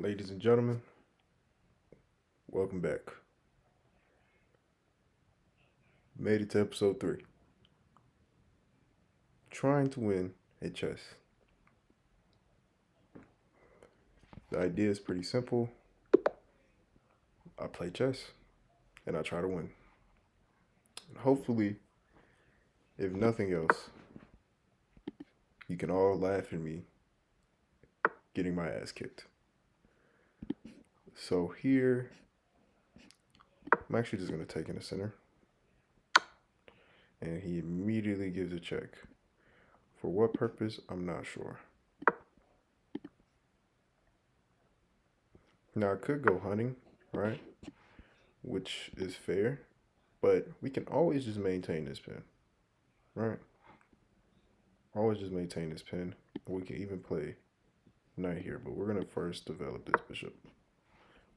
Ladies and gentlemen, welcome back. Made it to episode 3. Trying to win at chess. The idea is pretty simple. I play chess and I try to win. Hopefully, if nothing else, you can all laugh at me getting my ass kicked. So here, I'm actually just going to take in the center. And he immediately gives a check. For what purpose, I'm not sure. Now, I could go hunting, right? Which is fair. But we can always just maintain this pin, right? Always just maintain this pin. We can even play knight here, but we're going to first develop this bishop,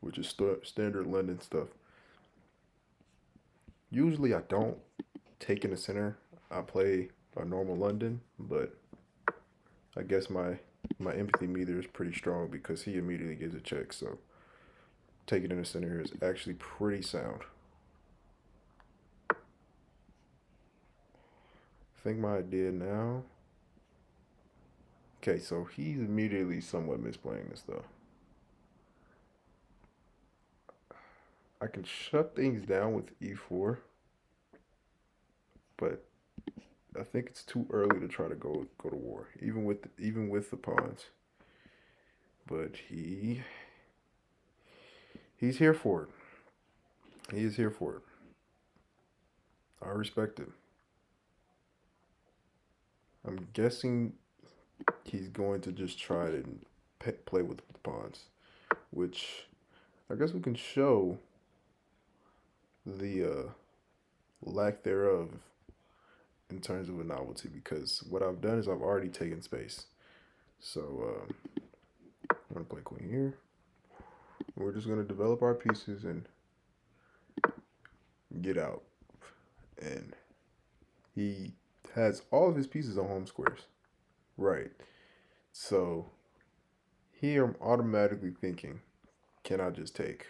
which is standard London stuff. Usually I don't take in the center. I play a normal London, but I guess my empathy meter is pretty strong because he immediately gives a check. So taking in the center here is actually pretty sound. I think my idea now. Okay, so he's immediately somewhat misplaying this though. I can shut things down with e4, but I think it's too early to try to go to war, even with the pawns. But he's here for it. He is here for it. I respect it. I'm guessing he's going to just try to play with the pawns, which I guess we can show the lack thereof in terms of a novelty, because what I've done is I've already taken space. So I'm gonna play queen here. We're just gonna develop our pieces and get out. And he has all of his pieces on home squares. Right. So here I'm automatically thinking, can I just take?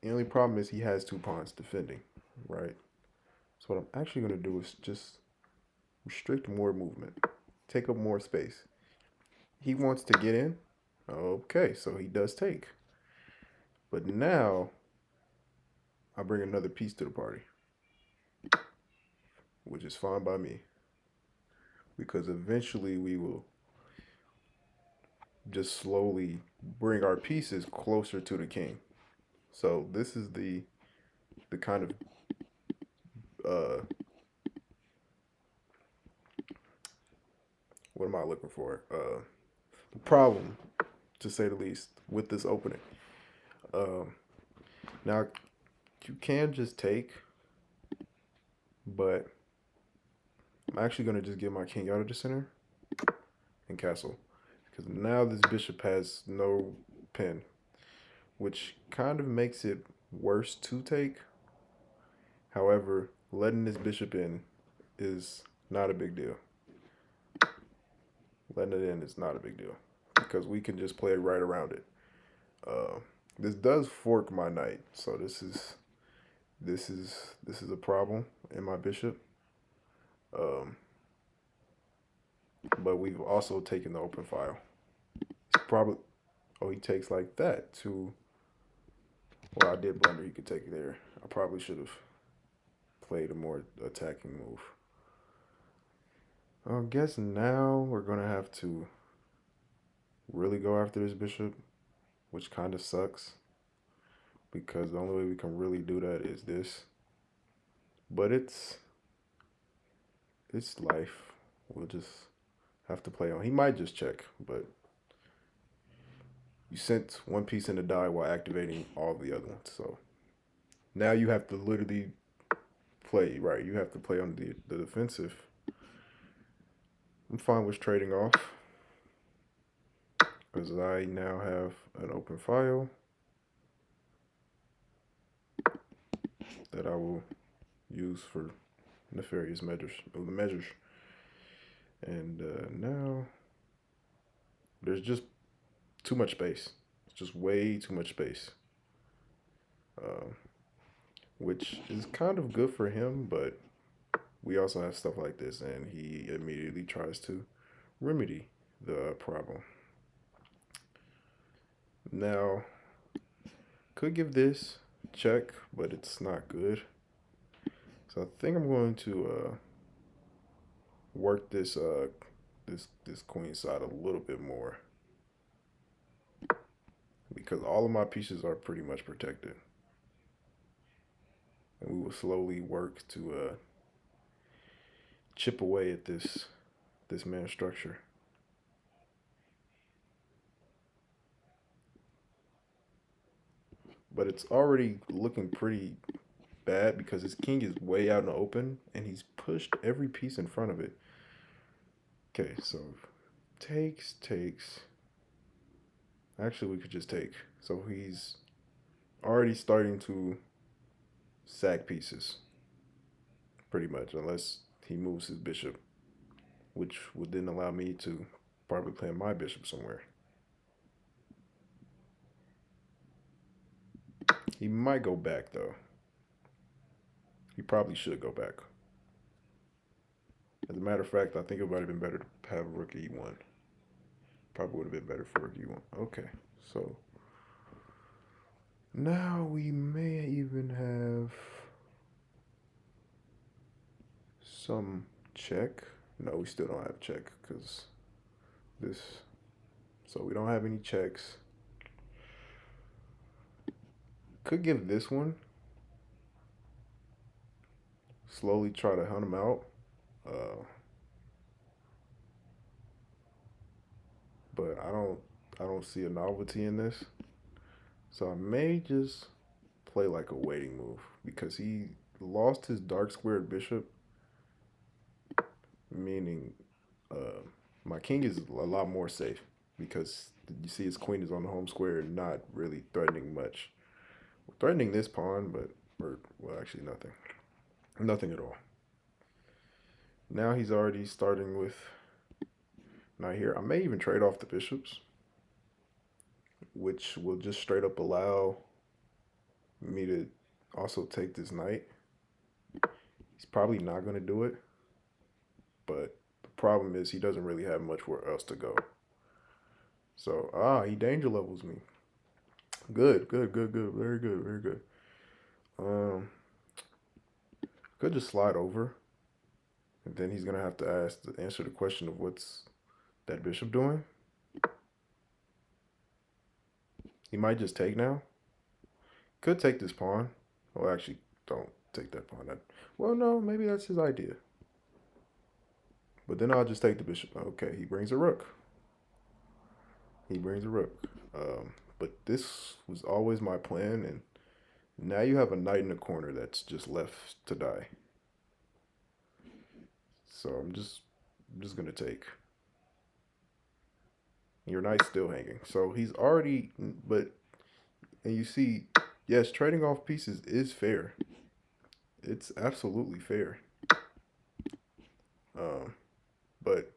The only problem is he has two pawns defending, right? So what I'm actually going to do is just restrict more movement, take up more space. He wants to get in. Okay, so he does take. But now I bring another piece to the party, which is fine by me, because eventually we will just slowly bring our pieces closer to the king. So this is the kind of uh, what am I looking for? The problem, to say the least, with this opening. Um, Now you can just take, but I'm actually gonna just get my king out of the center and castle, because now this bishop has no pin, which kind of makes it worse to take. However, letting this bishop in is not a big deal. Letting it in is not a big deal because we can just play right around it. Uh, this does fork my knight, so this is a problem in my bishop. Um, but we've also taken the open file. It's probably he takes like that to. Well, I did blunder. He could take it there. I probably should have played a more attacking move. I guess now we're gonna have to really go after this bishop, which kind of sucks because the only way we can really do that is this. But it's life. We'll just have to play on. He might just check, but you sent one piece in the die while activating all the other ones. So now you have to literally play, right? You have to play on the defensive. I'm fine with trading off because I now have an open file that I will use for nefarious measures. And now there's just too much space. It's just way too much space. Uh, which is kind of good for him, but we also have stuff like this, and he immediately tries to remedy the problem. Now, could give this check, but it's not good. So I think I'm going to work this queen side a little bit more because all of my pieces are pretty much protected, and we will slowly work to chip away at this man's structure. But it's already looking pretty bad because his king is way out in the open and he's pushed every piece in front of it. Okay, so takes. Actually, we could just take. So he's already starting to sack pieces, pretty much, unless he moves his bishop, which would then allow me to probably plant my bishop somewhere. He might go back, though. He probably should go back. As a matter of fact, I think it might have been better to have rook e1. Probably would have been better for rook e1. Okay, so now we may even have some check. No, we still don't have check because this. So we don't have any checks. Could give this one. Slowly try to hunt him out. Uh, but I don't see a novelty in this. So I may just play like a waiting move because he lost his dark squared bishop, meaning my king is a lot more safe because you see his queen is on the home square, not really threatening much. Threatening this pawn, but or well, actually nothing at all. Now he's already starting with knight here. I may even trade off the bishops, which will just straight up allow me to also take this knight. He's probably not going to do it, but the problem is he doesn't really have much where else to go. So, he danger levels me. Good, good, good, good. Very good, very good. Um, could just slide over, and then he's gonna have to answer the question of what's that bishop doing. He might just take now. Could take this pawn. Well, actually, don't take that pawn. Well, no, maybe that's his idea. But then I'll just take the bishop. Okay, he brings a rook. He brings a rook. But this was always my plan, and now you have a knight in the corner that's just left to die. So I'm just gonna take. Your knight's still hanging. So he's already, but and you see, yes, trading off pieces is fair. It's absolutely fair. Um, but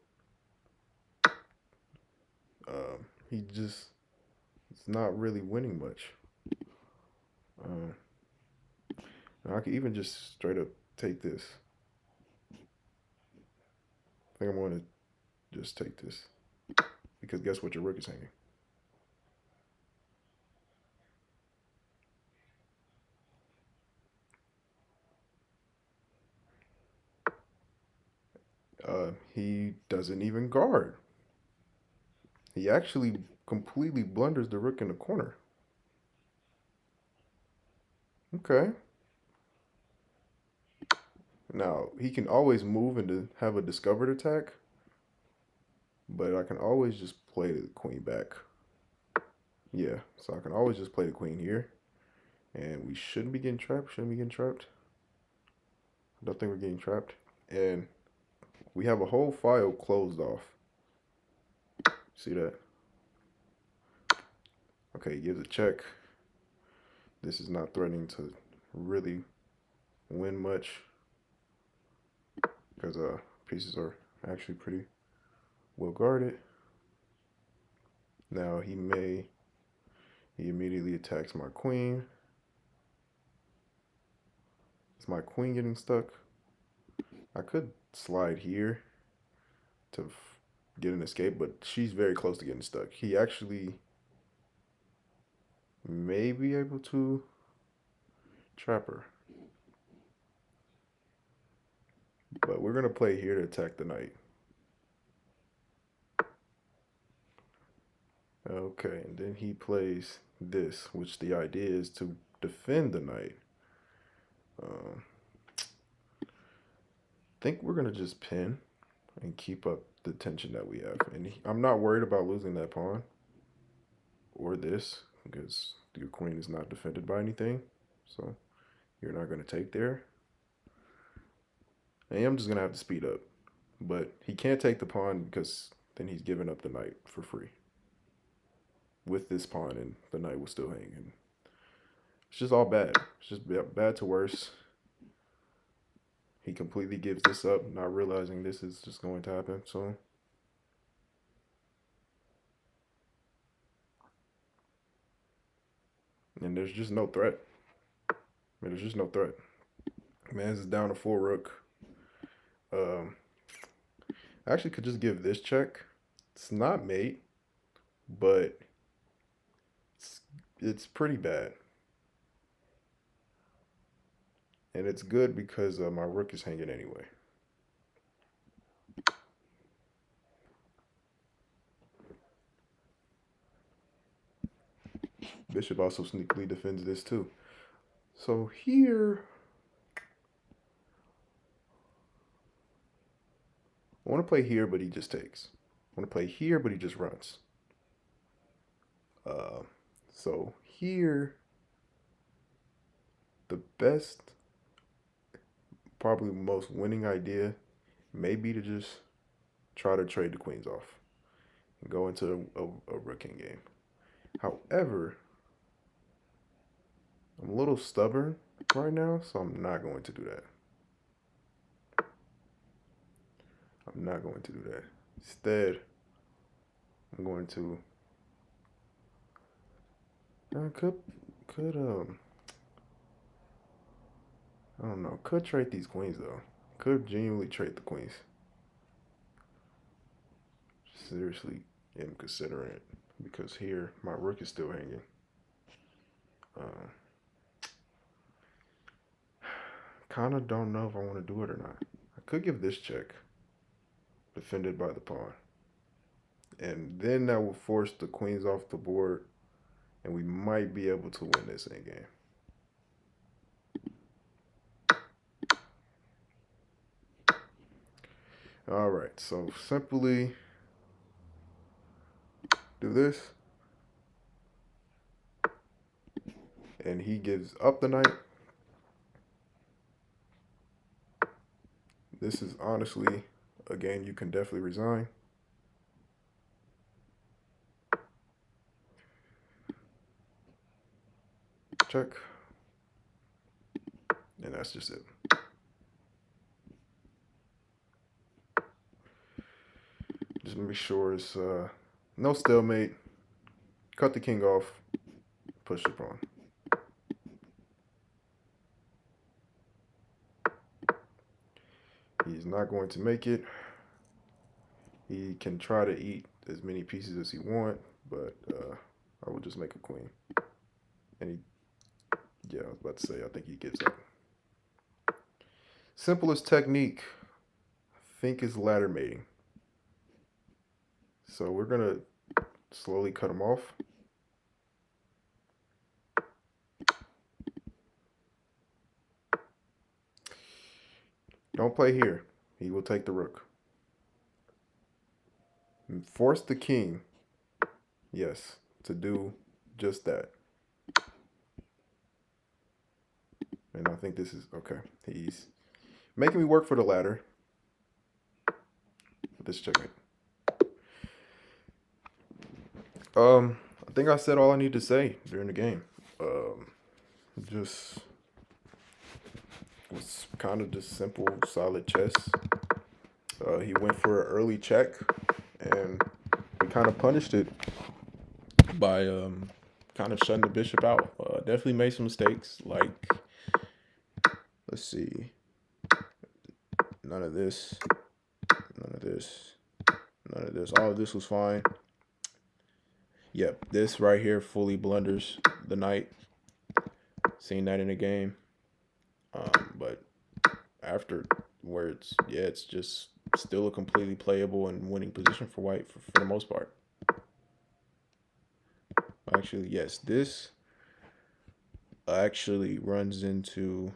he just it's not really winning much. Um, I could even just straight up take this. I think I'm going to just take this because guess what? Your rook is hanging. He doesn't even guard. He actually completely blunders the rook in the corner. Okay. Now, he can always move and to have a discovered attack, but I can always just play the queen back. Yeah, so I can always just play the queen here, and we shouldn't be getting trapped. Shouldn't be getting trapped. I don't think we're getting trapped. And we have a whole file closed off. See that? Okay, gives a check. This is not threatening to really win much because pieces are actually pretty well guarded. Now he immediately attacks my queen. Is my queen getting stuck? I could slide here to get an escape, but she's very close to getting stuck. He actually may be able to trap her. But we're going to play here to attack the knight. Okay, and then he plays this, which the idea is to defend the knight. I think we're going to just pin and keep up the tension that we have. And I'm not worried about losing that pawn or this because your queen is not defended by anything. So you're not going to take there. And I'm just going to have to speed up. But he can't take the pawn because then he's giving up the knight for free. With this pawn, and the knight will still hang. And it's just all bad. It's just bad to worse. He completely gives this up, not realizing this is just going to happen. So and there's just no threat. There's just no threat. Man's is down to 4 rook. I actually could just give this check. It's not mate, but it's pretty bad. And it's good because my rook is hanging anyway. Bishop also sneakily defends this too. So here, I want to play here, but he just takes. I want to play here, but he just runs. So here, the best, probably most winning idea may be to just try to trade the queens off and go into a rooking game. However, I'm a little stubborn right now, so I'm not going to do that. I'm not going to do that. Instead, I'm going to I don't know, could trade these queens though. Could genuinely trade the queens. Seriously am considering it because here my rook is still hanging. Kind of don't know if I want to do it or not. I could give this check, defended by the pawn. And then that will force the queens off the board, and we might be able to win this endgame. All right, so simply do this. And he gives up the knight. This is honestly a game you can definitely resign. Check. And that's just it. Just make sure it's no stalemate. Cut the king off. Push the pawn. He's not going to make it. He can try to eat as many pieces as he wants, but I will just make a queen. And yeah, I was about to say, I think he gives up. Simplest technique, I think, is ladder mating. So we're going to slowly cut him off. Don't play here. He will take the rook. And force the king, yes, to do just that. And I think this is okay. He's making me work for the ladder. This checkmate. I think I said all I need to say during the game. Just was kind of just simple, solid chess. He went for an early check, and we kind of punished it by kind of shutting the bishop out. Definitely made some mistakes. Like, let's see, none of this, none of this, none of this. All of this was fine. Yep, this right here fully blunders the knight. Seen that in the game. But after where it's just still a completely playable and winning position for white for the most part. Actually, yes, this actually runs into,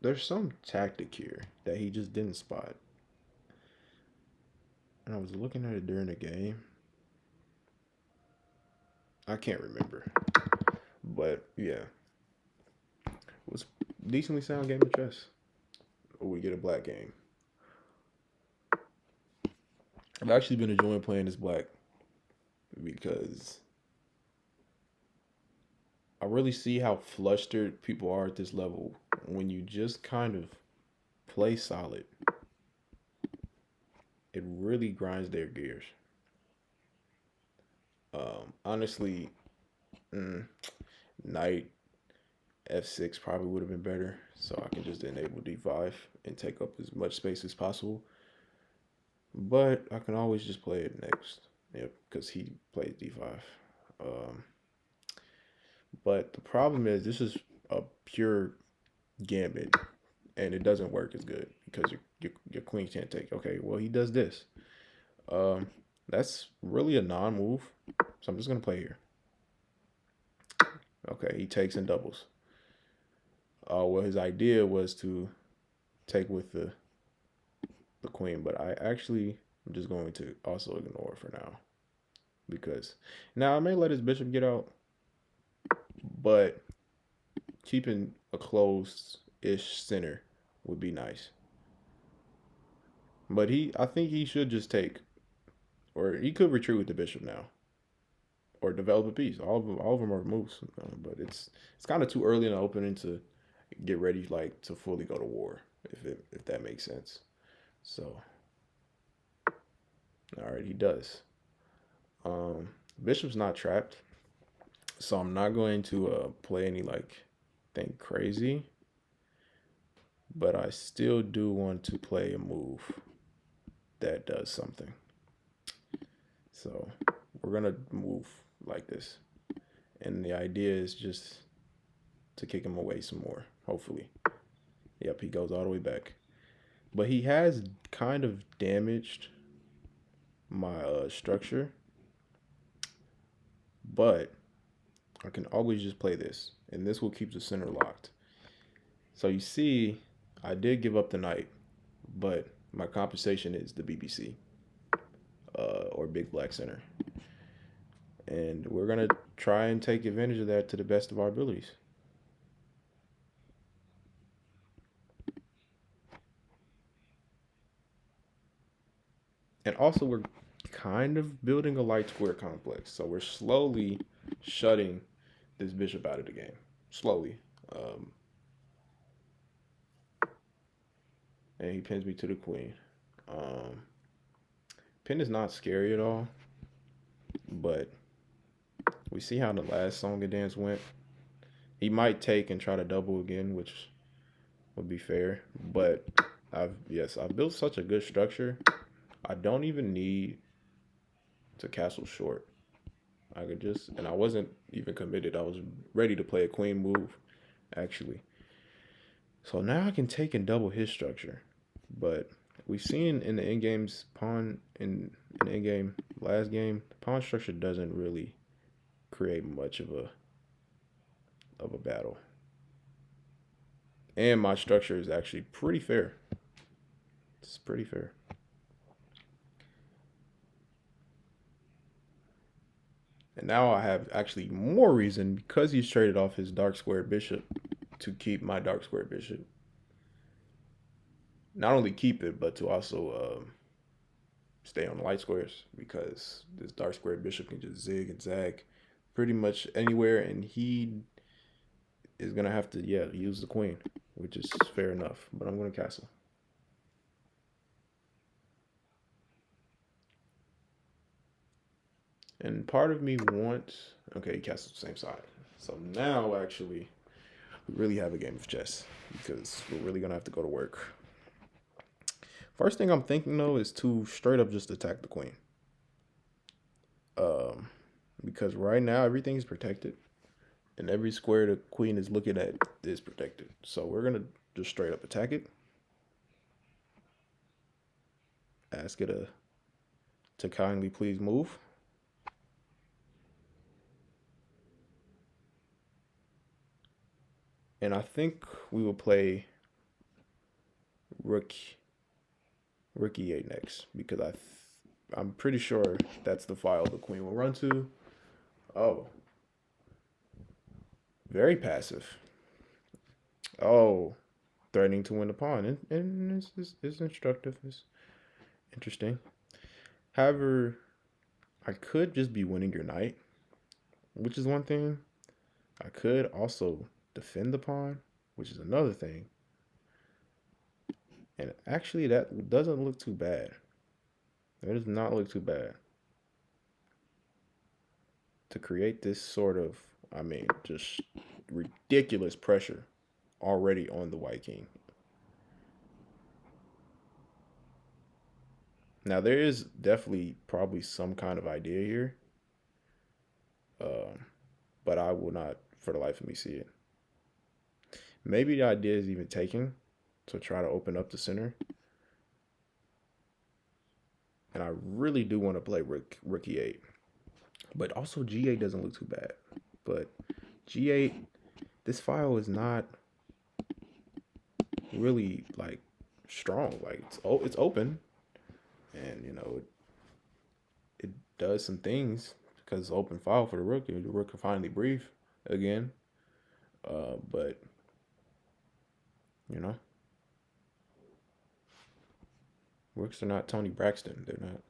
there's some tactic here that he just didn't spot. And I was looking at it during the game. I can't remember. But yeah. It was a decently sound game of chess. Or we get a black game. I've actually been enjoying playing this black because I really see how flustered people are at this level when you just kind of play solid. It really grinds their gears. Honestly, knight f6 probably would have been better, so I can just enable d5 and take up as much space as possible. But I can always just play it next. Yep, because he plays d5. But the problem is this is a pure gambit, and it doesn't work as good because your queen can't take. Okay, well he does this. That's really a non-move, so I'm just gonna play here. Okay, he takes and doubles. Well, his idea was to take with the queen, but I actually am just going to also ignore for now because now I may let his bishop get out, but keeping a closed-ish center would be nice. But I think he should just take, or he could retreat with the bishop now, or develop a piece. All of them are moves, but it's kind of too early in the opening to get ready like to fully go to war, if that makes sense. So, all right, he does. Bishop's not trapped, so I'm not going to play any like thing crazy. But I still do want to play a move that does something. So we're gonna move like this, and the idea is just to kick him away some more. Hopefully, yep, he goes all the way back. But he has kind of damaged my structure. But I can always just play this, and this will keep the center locked. So you see, I did give up the knight, but my compensation is the BBC, or Big Black Center. And we're going to try and take advantage of that to the best of our abilities. And also, we're kind of building a light square complex. So we're slowly shutting this bishop out of the game. Slowly. And he pins me to the queen. Pin is not scary at all. But we see how the last song and dance went. He might take and try to double again, which would be fair. But I've built such a good structure. I don't even need to castle short. I could just, and I wasn't even committed. I was ready to play a queen move, actually. So now I can take and double his structure. But we've seen in the end games pawn in the end game last game, the pawn structure doesn't really create much of a battle. And my structure is actually pretty fair. It's pretty fair. And now I have actually more reason, because he's traded off his dark square bishop, to keep my dark square bishop. Not only keep it, but to also stay on the light squares, because this dark square bishop can just zig and zag pretty much anywhere, and he is going to have to, use the queen, which is fair enough. But I'm going to castle. And part of me wants. Okay, he castles the same side. So now, actually, we really have a game of chess because we're really gonna have to go to work. First thing I'm thinking though is to straight up just attack the queen. Um, because right now everything is protected, and every square the queen is looking at is protected. So we're gonna just straight up attack it. Ask it to kindly please move. And I think we will play rook rook e8 next because I'm pretty sure that's the file the queen will run to. Oh, very passive. Oh, threatening to win the pawn, and it's instructive. It's interesting. However, I could just be winning your knight, which is one thing. I could also defend the pawn, which is another thing. And actually, that doesn't look too bad. That does not look too bad. To create this sort of, I mean, just ridiculous pressure already on the white king. Now, there is definitely probably some kind of idea here, um, but I will not, for the life of me, see it. Maybe the idea is even taken to try to open up the center. And I really do want to play rook e8. But also g8 doesn't look too bad. But g8, this file is not really like strong. Like it's open, and it does some things because it's open file for the rook. And the rook can finally breathe again. But you know, rooks are not Tony Braxton. They're not.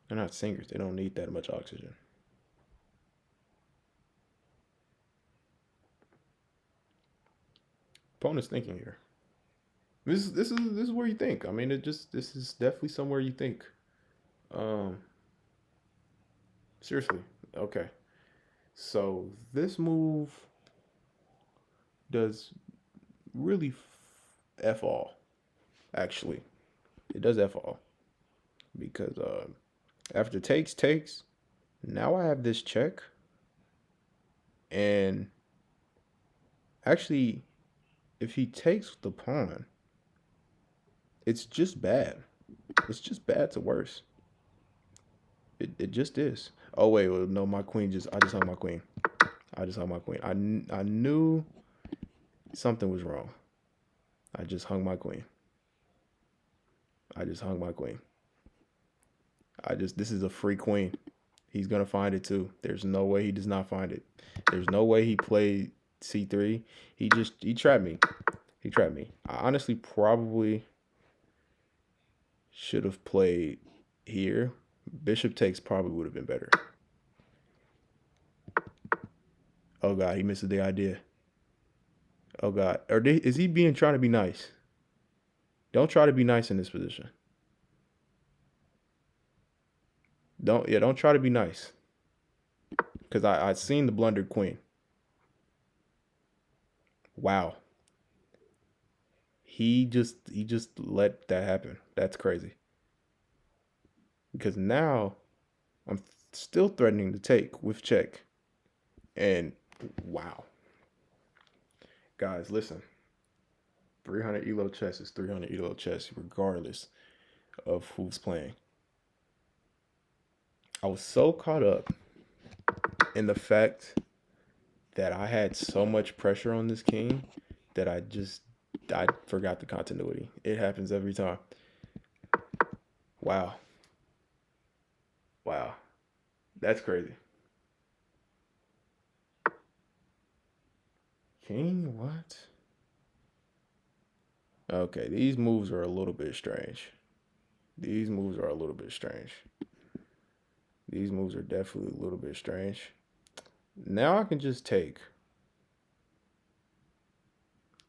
They're not singers. They don't need that much oxygen. Opponent's thinking here. This is where you think. I mean, this is definitely somewhere you think. Um, seriously. Okay. So this move does really f all. Actually, it does f all because after takes. Now I have this check, and actually, if he takes the pawn, it's just bad. It's just bad to worse. It just is. Oh wait, well, no, my queen I just hung my queen. I just hung my queen. I knew something was wrong. I just hung my queen. I just hung my queen. This is a free queen. He's gonna find it too. There's no way he does not find it. There's no way he played c3. He trapped me. He trapped me. I honestly probably should have played here. Bishop takes probably would have been better. Oh god, he misses the idea. Oh god, is he being trying to be nice? Don't try to be nice in this position. Don't try to be nice. Because I seen the blundered queen. Wow. He just let that happen. That's crazy. Because now I'm still threatening to take with check. And wow. Guys, listen. 300 elo chess is 300 elo chess regardless of who's playing. I was so caught up in the fact that I had so much pressure on this king that I forgot the continuity. It happens every time. Wow. Wow. That's crazy. King, what? Okay, these moves are a little bit strange. These moves are a little bit strange. These moves are definitely a little bit strange. Now I can just take.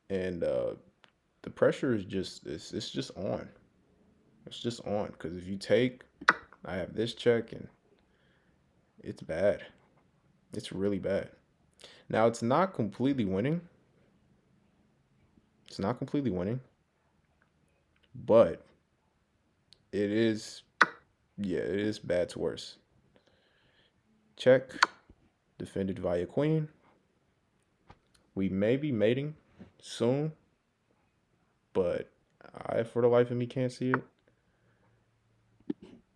And the pressure is it's just on. It's just on. Because if you take, I have this check and It's bad. It's really bad. Now it's not completely winning. It's not completely winning, but it is, yeah, it is bad to worse. Check, defended via queen. We may be mating soon, but I, for the life of me, can't see it.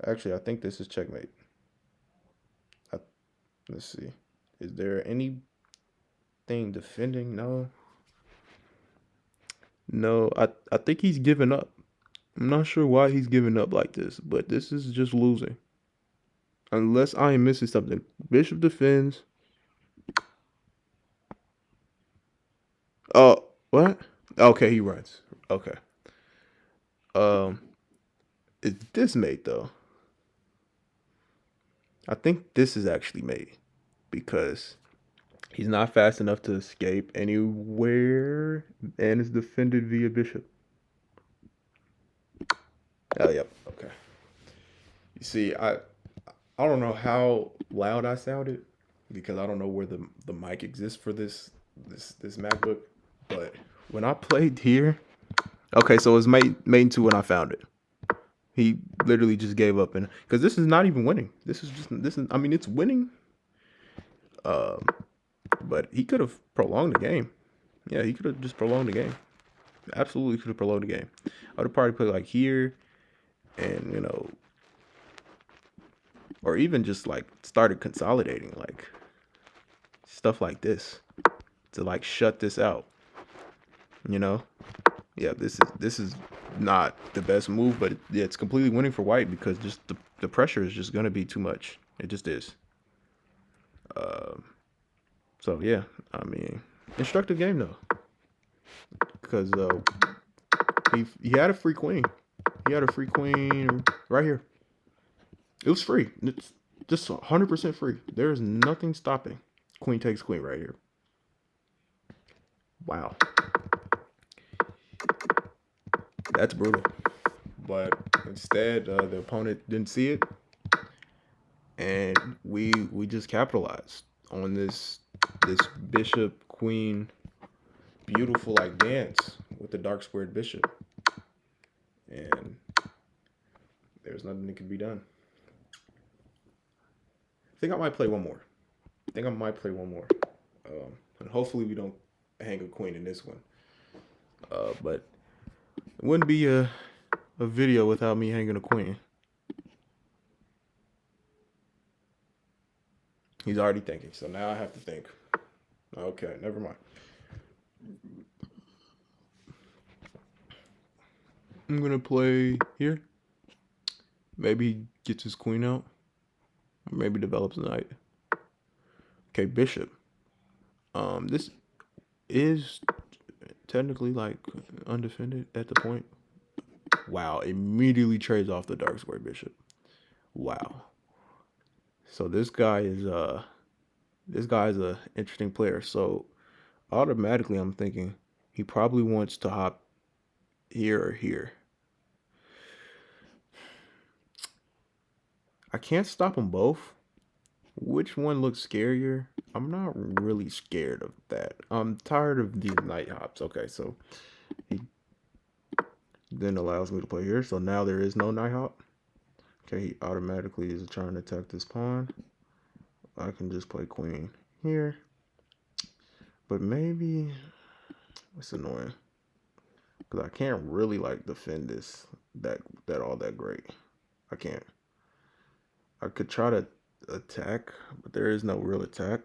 Actually, I think this is checkmate. I, let's see. Is there anything defending? No. No, I think he's giving up. I'm not sure why he's giving up like this, but this is just losing. Unless I am missing something. Bishop defends. Oh, what? Okay, he runs. Okay. Um, is this mate though? I think this is actually mate because he's not fast enough to escape anywhere and is defended via bishop. Oh, yep. Okay. You see, I don't know how loud I sounded because I don't know where the mic exists for this MacBook, but when I played here, okay, so it was main two when I found it. He literally just gave up, and because this is not even winning. This is. I mean, it's winning. Um, but he could have prolonged the game. Yeah, he could have just prolonged the game. Absolutely could have prolonged the game. I would have probably put like here, and or even just like started consolidating, like stuff like this to like shut this out. You know, yeah, this is not the best move, but yeah, it's completely winning for white because just the pressure is just gonna be too much. It just is. Um, so yeah, I mean, instructive game though, because he had a free queen. He had a free queen right here. It was free. It's just 100% free. There is nothing stopping. Queen takes queen right here. Wow, that's brutal. But instead, the opponent didn't see it, and we just capitalized on this bishop queen beautiful like dance with the dark squared bishop, and there's nothing that can be done. I think I might play one more. I think I might play one more, and hopefully we don't hang a queen in this one. But it wouldn't be a video without me hanging a queen. He's already thinking, so now I have to think. Okay, never mind. I'm gonna play here. Maybe he gets his queen out. Or maybe develops a knight. Okay, bishop. This is technically like undefended at the point. Wow, immediately trades off the dark square bishop. Wow. So this guy is a interesting player. So automatically I'm thinking he probably wants to hop here or here. I can't stop them both. Which one looks scarier? I'm not really scared of that. I'm tired of these knight hops. Okay, so he then allows me to play here. So now there is no knight hop. Okay, he automatically is trying to attack this pawn. I can just play queen here. But maybe it's annoying because I can't really like defend this that all that great. I can't. I could try to attack, but there is no real attack.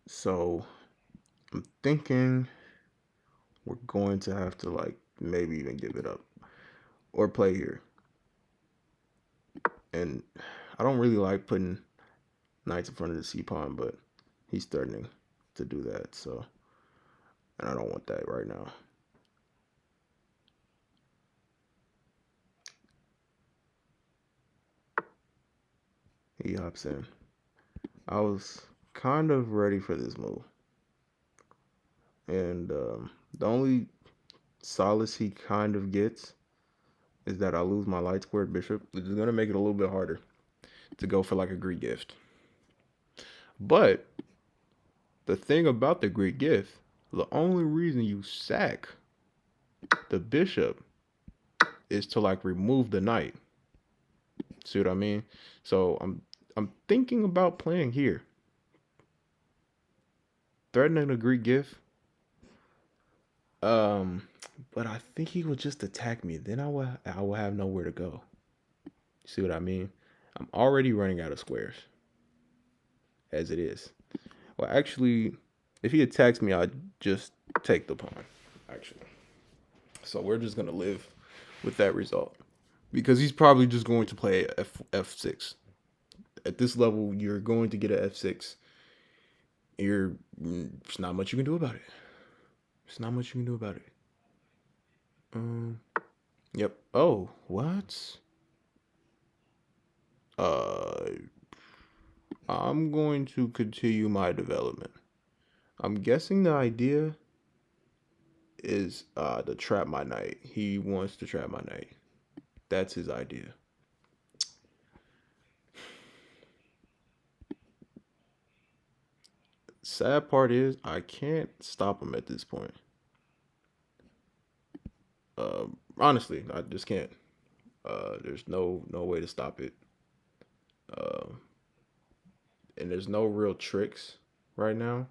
So I'm thinking we're going to have to like maybe even give it up or play here. And I don't really like putting knights in front of the c pawn, but he's threatening to do that. So, and I don't want that right now. He hops in. I was kind of ready for this move. And the only solace he kind of gets is that I lose my light squared bishop, which is going to make it a little bit harder. to go for like a Greek gift. But the thing about the Greek gift, the only reason you sack the bishop is to like remove the knight. See what I mean? So I'm thinking about playing here. Threatening a Greek gift. But I think he would just attack me. Then I will have nowhere to go. See what I mean? I'm already running out of squares as it is. Well, actually, if he attacks me, I'd just take the pawn. Actually, so we're just gonna live with that result because he's probably just going to play f6. At this level, you're going to get an f6. There's not much you can do about it. There's not much you can do about it. Yep. Oh, what? I'm going to continue my development. I'm guessing the idea is to trap my knight. He wants to trap my knight. That's his idea. Sad part is I can't stop him at this point. Honestly, I just can't. There's no way to stop it. And there's no real tricks right now.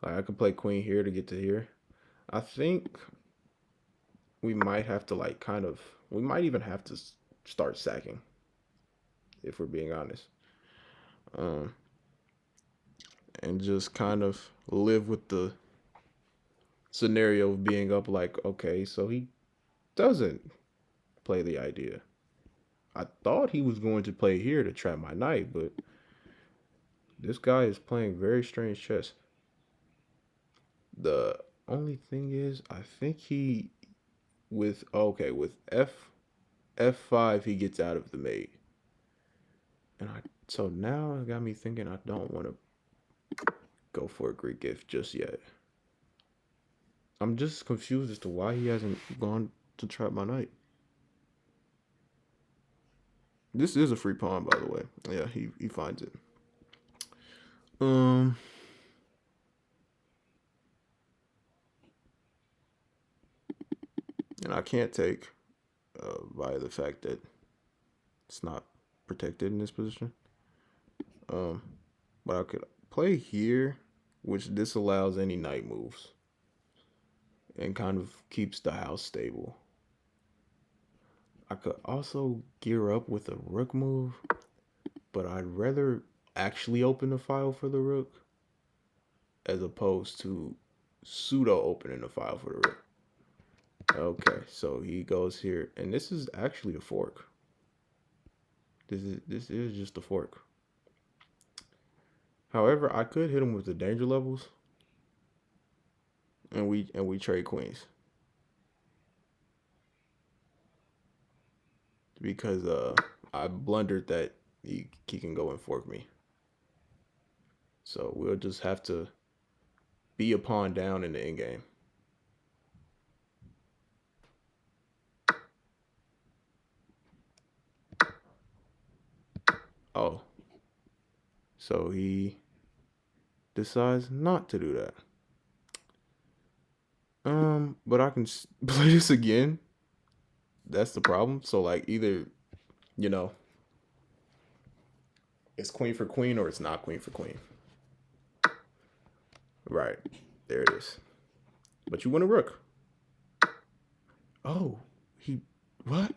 Like I could play queen here to get to here. I think we might have to like we might even have to start sacking if we're being honest. And just kind of live with the scenario of being up like, okay, so he doesn't play the idea. I thought he was going to play here to trap my knight, but this guy is playing very strange chess. The only thing is, I think with f5 he gets out of the mate, and so now it got me thinking I don't want to go for a Greek gift just yet. I'm just confused as to why he hasn't gone to trap my knight. This is a free pawn, by the way. Yeah, he finds it. And I can't take by the fact that it's not protected in this position. But I could play here, which disallows any knight moves and kind of keeps the house stable. I could also gear up with a rook move, but I'd rather actually open the file for the rook as opposed to pseudo opening the file for the rook. Okay, so he goes here, and this is actually a fork. This is just a fork. However, I could hit him with the danger levels, and we trade queens because I blundered that he can go and fork me. So we'll just have to be a pawn down in the endgame. Oh, so he decides not to do that. But I can play this again. That's the problem. So like either, you know, it's queen for queen or it's not queen for queen. Right. There it is. But you win a rook. Oh, what?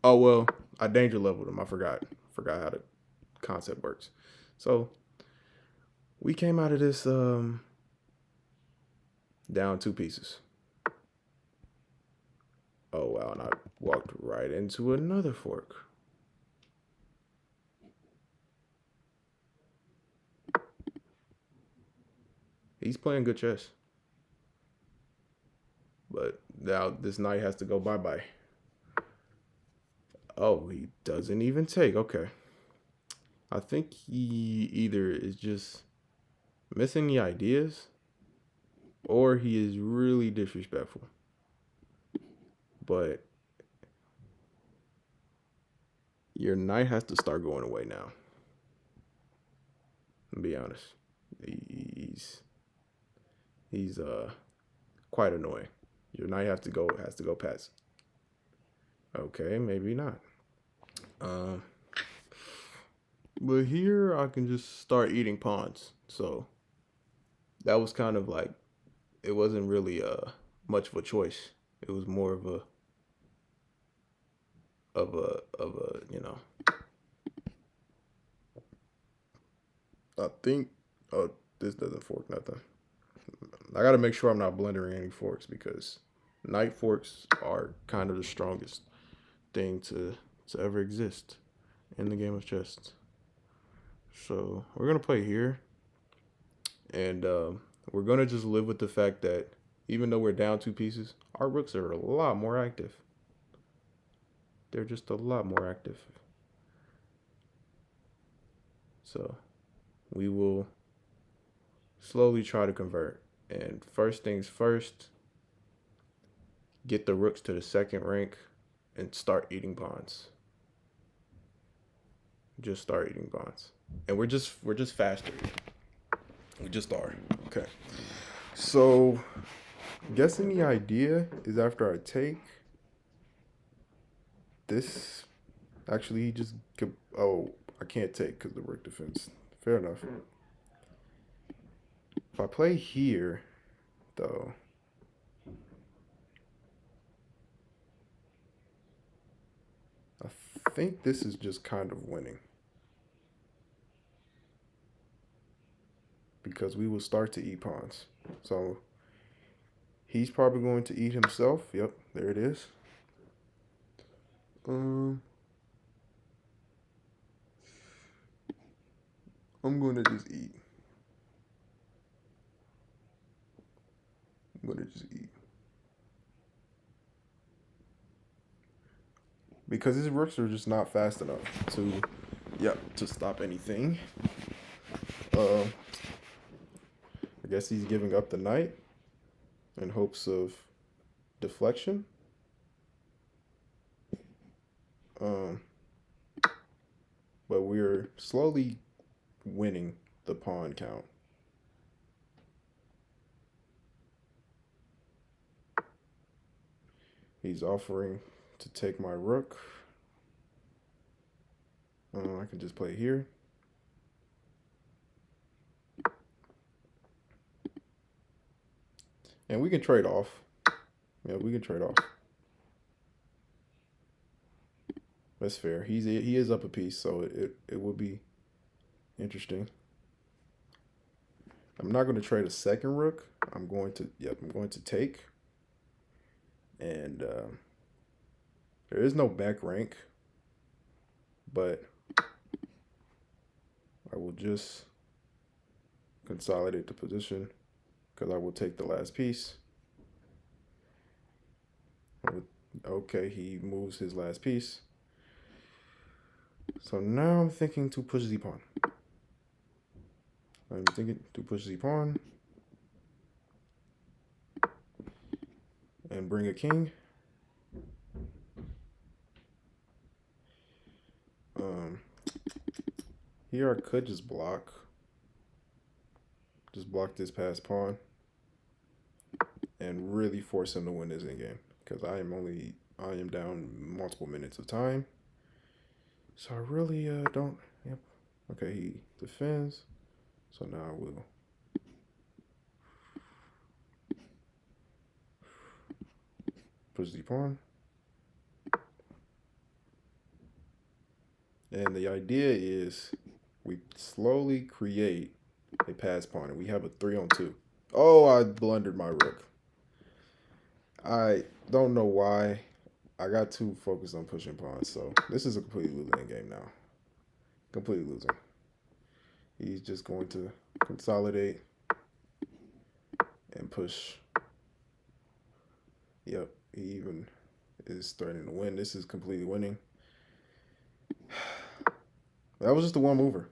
Oh, well, I danger leveled him. I forgot how the concept works. So we came out of this down 2 pieces. Oh, wow, and I walked right into another fork. He's playing good chess. But now this knight has to go bye-bye. Oh, he doesn't even take. Okay. I think he either is just missing the ideas or he is really disrespectful. But Your knight has to start going away now. To be honest, he's quite annoying. Your knight has to go past. Okay, maybe not. Um, but here I can just start eating pawns. So that was kind of like it wasn't really much of a choice. It was more of a you know. I think oh this doesn't fork nothing. I got to make sure I'm not blendering any forks because knight forks are kind of the strongest thing to ever exist in the game of chess. So we're gonna play here, and we're gonna just live with the fact that even though we're down two pieces, our rooks are a lot more active. They're just a lot more active. So we will slowly try to convert. And first things first, get the rooks to the second rank and start eating pawns. Just start eating pawns. And we're just faster. We just are. Okay. So guessing the idea is after I take this. Actually, he just oh, I can't take because the rook defense. Fair enough. If I play here, though, I think this is just kind of winning because we will start to eat pawns. So he's probably going to eat himself. Yep, there it is. Um, I'm going to just eat. I'm going to just eat. Because his rooks are just not fast enough to, yep, to stop anything. I guess he's giving up the knight in hopes of deflection. Um, but we're slowly winning the pawn count. He's offering to take my rook. I can just play here. And we can trade off. Yeah, we can trade off. That's fair. He is up a piece, so it would be interesting. I'm not going to trade a second rook. I'm going to take. And there is no back rank, but I will just consolidate the position because I will take the last piece. Okay, he moves his last piece. So now I'm thinking to push the pawn. I'm thinking to push the pawn and bring a king. Here I could just block this past pawn and really force him to win this endgame because I am down multiple minutes of time. So I really don't. Yep. Okay, he defends. So now I will push the pawn. And the idea is we slowly create a pass pawn, and we have a 3-on-2. Oh, I blundered my rook. I don't know why. I got too focused on pushing pawns, so this is a completely losing game now. Completely losing. He's just going to consolidate and push. Yep, he even is threatening to win. This is completely winning. That was just a one mover.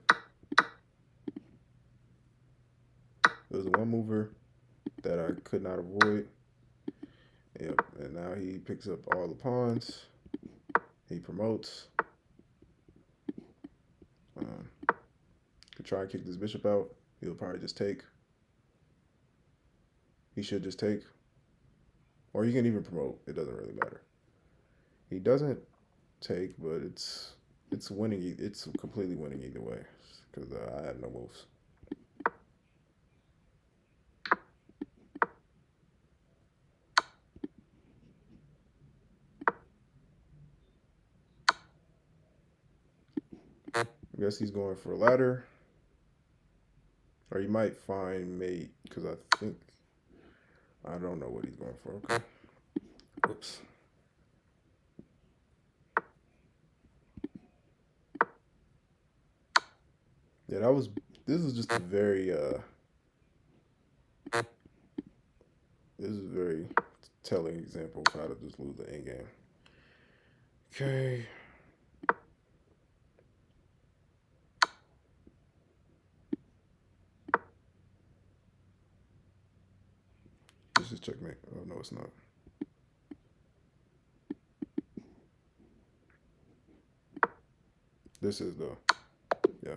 It was a one mover that I could not avoid. Yep, and now he picks up all the pawns. He promotes. Could try and kick this bishop out. He'll probably just take. He should just take. Or he can even promote. It doesn't really matter. He doesn't take, but it's winning. It's completely winning either way because I have no moves. I guess he's going for a ladder, or you might find mate because I don't know what he's going for. Okay. Whoops. Yeah, that was. This is just a very. This is a very telling example of how to just lose the end game. Okay. This is checkmate. Oh no, it's not. This is though. Yeah.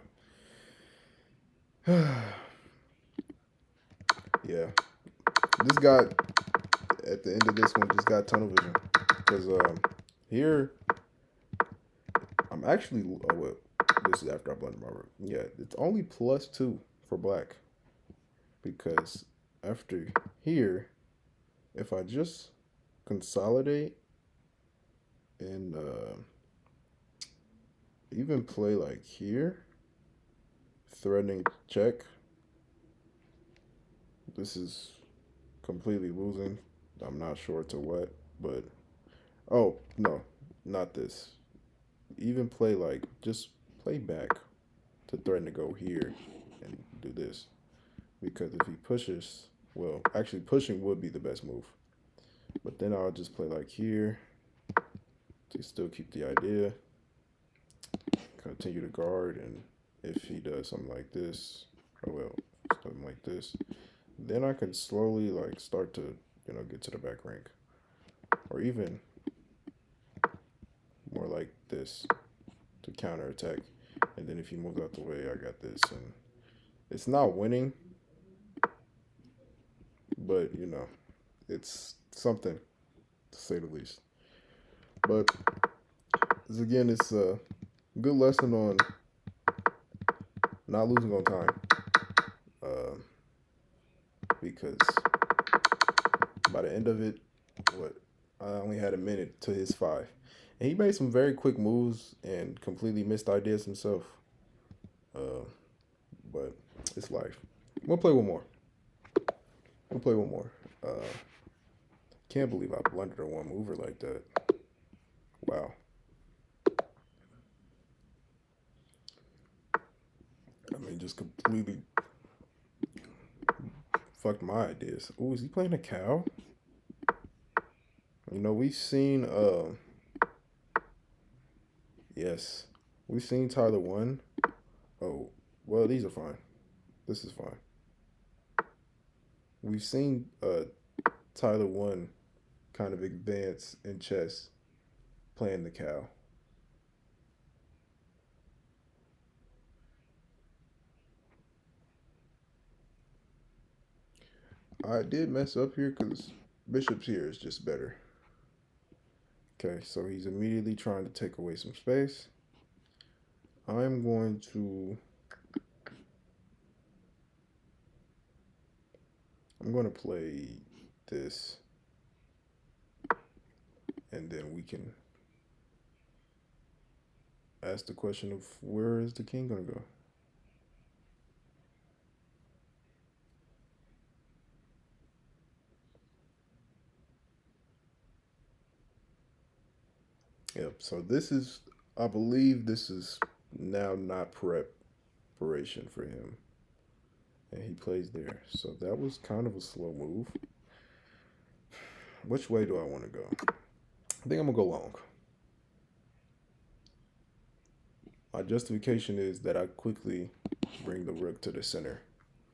Yeah. This guy at the end of this one just got tunnel vision because here I'm actually well, this is after I blundered my rook. Yeah, it's only +2 for black because after here, if I just consolidate and even play like here, threatening check, this is completely losing. I'm not sure to what, but oh no, not this. Even play like just play back to threaten to go here and do this because if he pushes, well, actually pushing would be the best move. But then I'll just play like here to still keep the idea, continue to guard, and if he does something like this, or well, something like this, then I can slowly like start to get to the back rank, or even more like this to counter attack. And then if he moves out the way, I got this, and it's not winning, but it's something to say the least. But again, it's a good lesson on not losing on time, uh, because by the end of it, I only had a minute to his 5, and he made some very quick moves and completely missed ideas himself. But it's life. I'm gonna play one more. Can't believe I blundered a one mover like that. Wow. I mean, just completely fucked my ideas. Oh, is he playing a cow? We've seen yes. We've seen Tyler 1. Oh, well, these are fine. This is fine. We've seen Tyler 1 kind of advance in chess playing the cow. I did mess up here because Bishop's here is just better. Okay, so he's immediately trying to take away some space. I'm going to play this, and then we can ask the question of where is the king going to go? Yep, so this is, I believe this is now not preparation for him. And he plays there. So that was kind of a slow move. Which way do I want to go? I think I'm going to go long. My justification is that I quickly bring the rook to the center.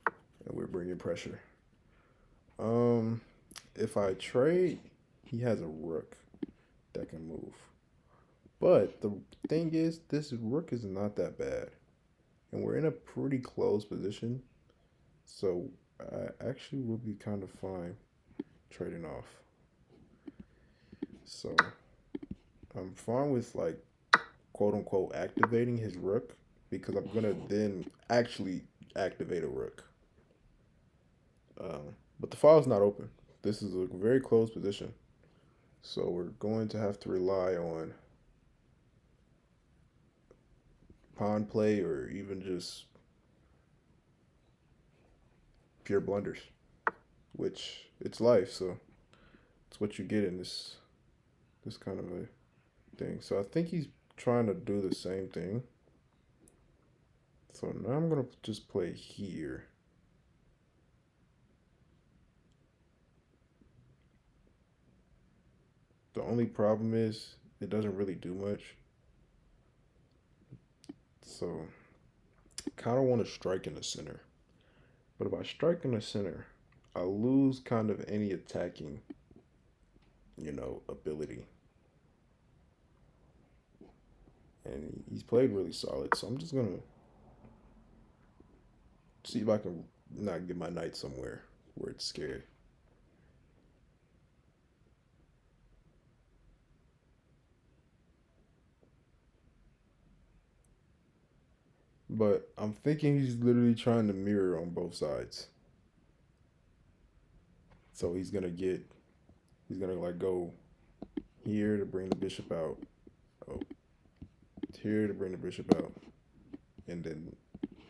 And we're bringing pressure. If I trade, he has a rook that can move. But the thing is, this rook is not that bad. and we're in a pretty close position. So I actually would be kind of fine trading off. So I'm fine with like quote unquote activating his rook because I'm gonna then actually activate a rook. But the file's not open. This is a very close position. So we're going to have to rely on pawn play or even just pure blunders, which it's life, so it's what you get in this kind of a thing. So I think he's trying to do the same thing. So now I'm gonna just play here. The only problem is it doesn't really do much. So kind of want to strike in the center. But if I strike in the center, I lose kind of any attacking, ability. And he's played really solid. So I'm just gonna see if I can not get my knight somewhere where it's scared. But I'm thinking he's literally trying to mirror on both sides. So he's gonna like go here to bring the bishop out. Oh, here to bring the bishop out, and then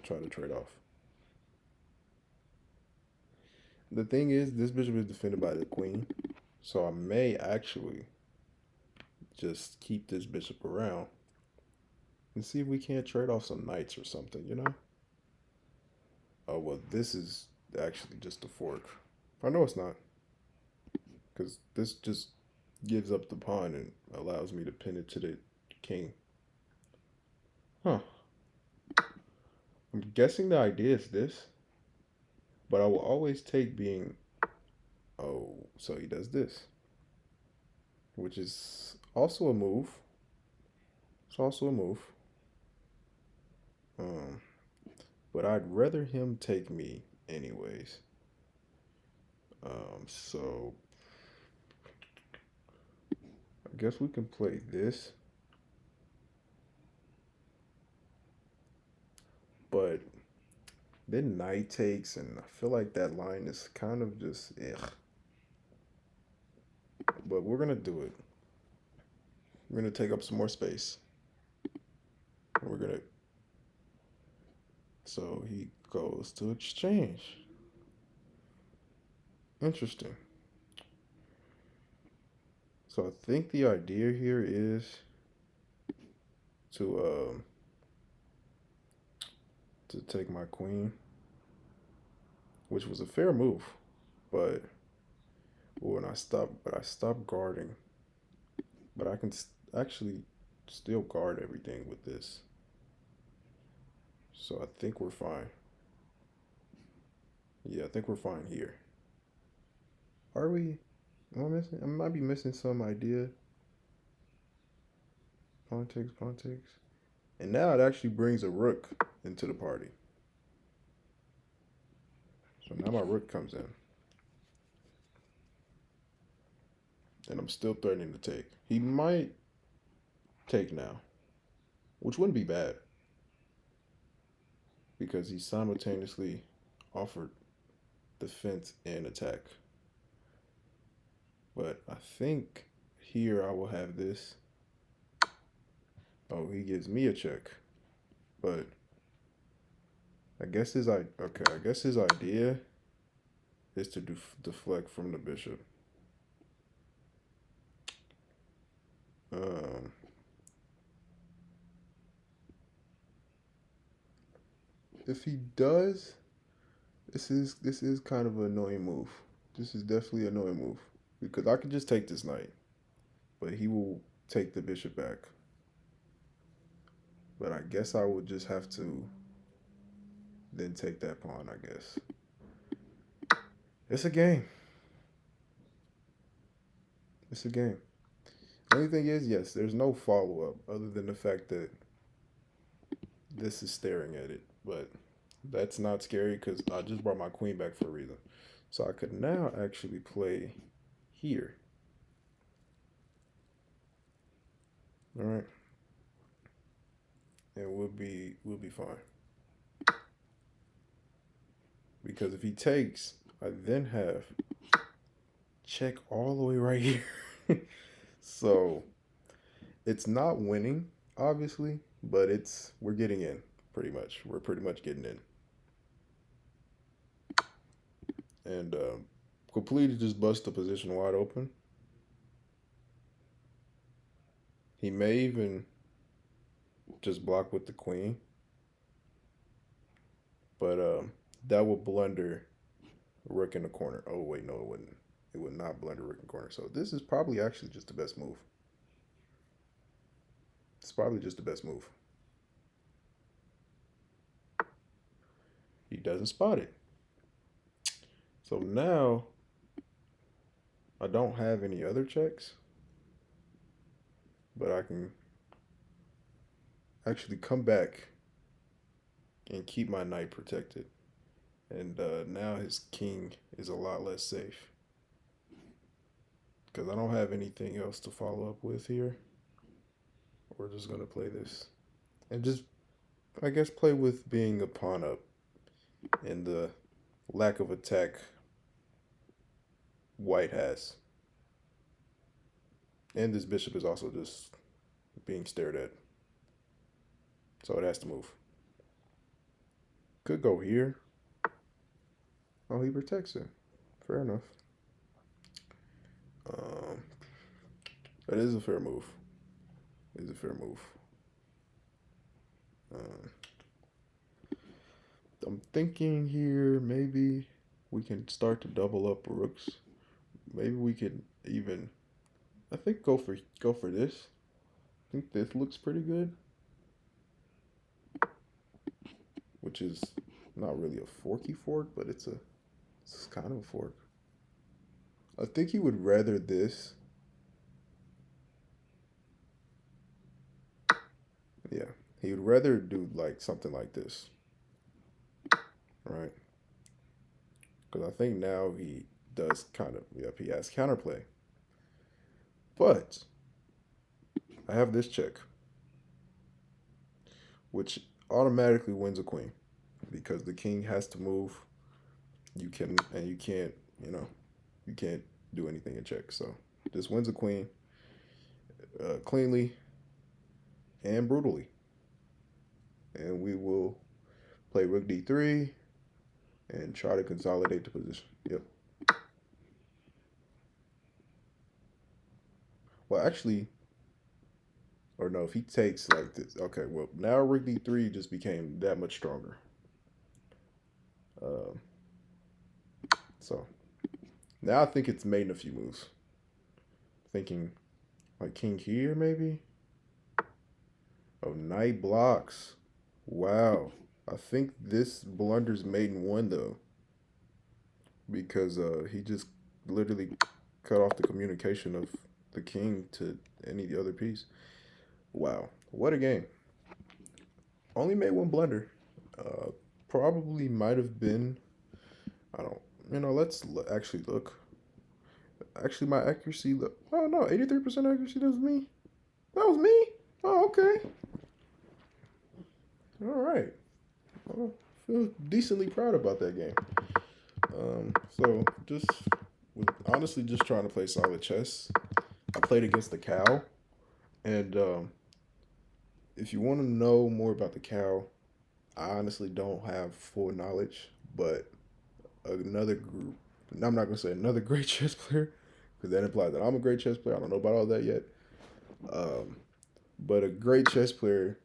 try to trade off. The thing is, this bishop is defended by the queen, so I may actually just keep this bishop around and see if we can't trade off some knights or something. Oh, well, this is actually just a fork. I know it's not, because this just gives up the pawn and allows me to pin it to the king. Huh. I'm guessing the idea is this, but I will always take being, oh, so he does this, which is also a move. It's also a move. Um, but I'd rather him take me anyways. So I guess we can play this, but then knight takes, and I feel like that line is kind of just ugh. But we're gonna do it. We're gonna take up some more space. We're gonna. So he goes to exchange. Interesting. So I think the idea here is to to take my queen, which was a fair move, but when I stopped guarding, but I can actually still guard everything with this. So I think we're fine. Yeah, I think we're fine here. Are we? Am I missing? I might be missing some idea. Politics, politics. And now it actually brings a rook into the party. So now my rook comes in. And I'm still threatening to take. He might take now, which wouldn't be bad because he simultaneously offered defense and attack. But I think here I will have this. Oh, he gives me a check. But I guess I guess his idea is to deflect from the bishop. Um, if he does, this is kind of an annoying move. This is definitely an annoying move because I could just take this knight, but he will take the bishop back. But I guess I would just have to then take that pawn. I guess it's a game. It's a game. The only thing is, yes, there's no follow up other than the fact that this is staring at it, but that's not scary because I just brought my queen back for a reason. So I could now actually play here. All right, and we'll be fine. Because if he takes, I then have check all the way right here. So it's not winning, obviously, but we're getting in pretty much. We're pretty much getting in, and completely just bust the position wide open. He may even just block with the queen, but that will blunder rook in the corner. Oh wait, no, it wouldn't. It would not blunder rook in the corner. So this is probably actually just the best move. It's probably just the best move. He doesn't spot it. So now I don't have any other checks, but I can actually come back and keep my knight protected. And now his king is a lot less safe because I don't have anything else to follow up with here. We're just going to play this and just, I guess, play with being a pawn up and the lack of attack white has. And this bishop is also just being stared at. So it has to move. Could go here. Oh, he protects it. Fair enough. Um, that is a fair move. It is a fair move. Um, I'm thinking here maybe we can start to double up rooks. Maybe we could even, I think go for this. I think this looks pretty good, which is not really a forky fork, but it's kind of a fork. I think he would rather this. Yeah, he would rather do like something like this, right? Because I think now he does kind of, yep, he has counterplay. But I have this check, which automatically wins a queen because the king has to move. You can, and you can't, you know, you can't do anything in check. So this wins a queen cleanly and brutally. And we will play rook d3 and try to consolidate the position. Yep. Well, actually, or no, if he takes like this. Okay, well, now rook d3 just became that much stronger. Um, so now I think it's made in a few moves. Thinking like king here, maybe? Oh, knight blocks. Wow. I think this blunders mate in one, though. Because he just literally cut off the communication of the king to any other piece. Wow. What a game. Only made one blunder. Uh, Probably might have been. I don't. Let's actually look. Actually, my accuracy. Oh no, 83% accuracy. That was me. That was me. Oh, okay. All right. Well, I feel decently proud about that game. So just honestly just trying to play solid chess. I played against the cow, and if you want to know more about the cow, I honestly don't have full knowledge, but another group. I'm not gonna say another great chess player because that implies that I'm a great chess player. I don't know about all that yet. Um, but a great chess player,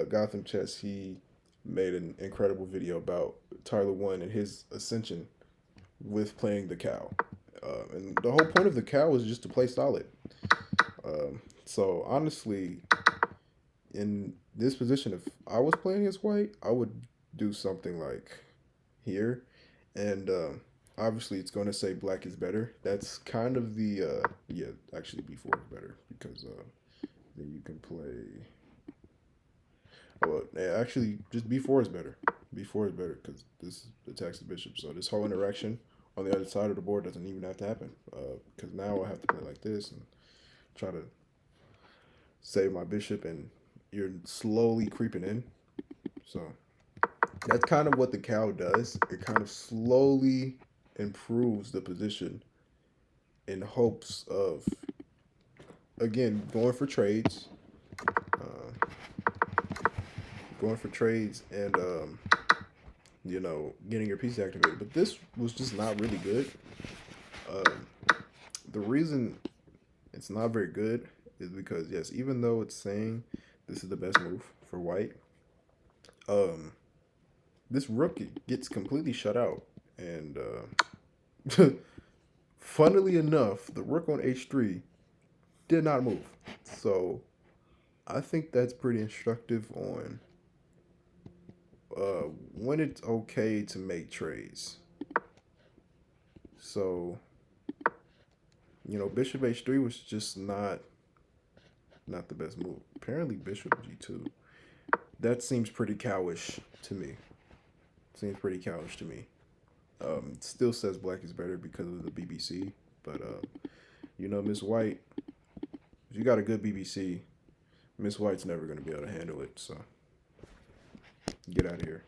Gotham Chess, he made an incredible video about Tyler One and his ascension with playing the cow. And the whole point of the cow was just to play solid. So honestly, in this position, if I was playing as white, I would do something like here, and obviously it's going to say black is better. That's kind of the yeah, actually b4 is better because then you can play. Well, yeah, actually, just B4 is better. B4 is better because this attacks the bishop. So this whole interaction on the other side of the board doesn't even have to happen. Because now I have to play like this and try to save my bishop, and you're slowly creeping in. So that's kind of what the cow does. It kind of slowly improves the position in hopes of, again, uh, going for trades, and getting your piece activated. But this was just not really good. Um, the reason it's not very good is because yes, even though it's saying this is the best move for white, um, this rook gets completely shut out, and funnily enough, the rook on h3 did not move. So I think that's pretty instructive on when it's okay to make trades. So bishop h3 was just not the best move. Apparently, bishop g2. That seems pretty cowish to me. Seems pretty cowish to me. It still says black is better because of the BBC, but Miss White, if you got a good BBC, Miss White's never gonna be able to handle it. So get out of here.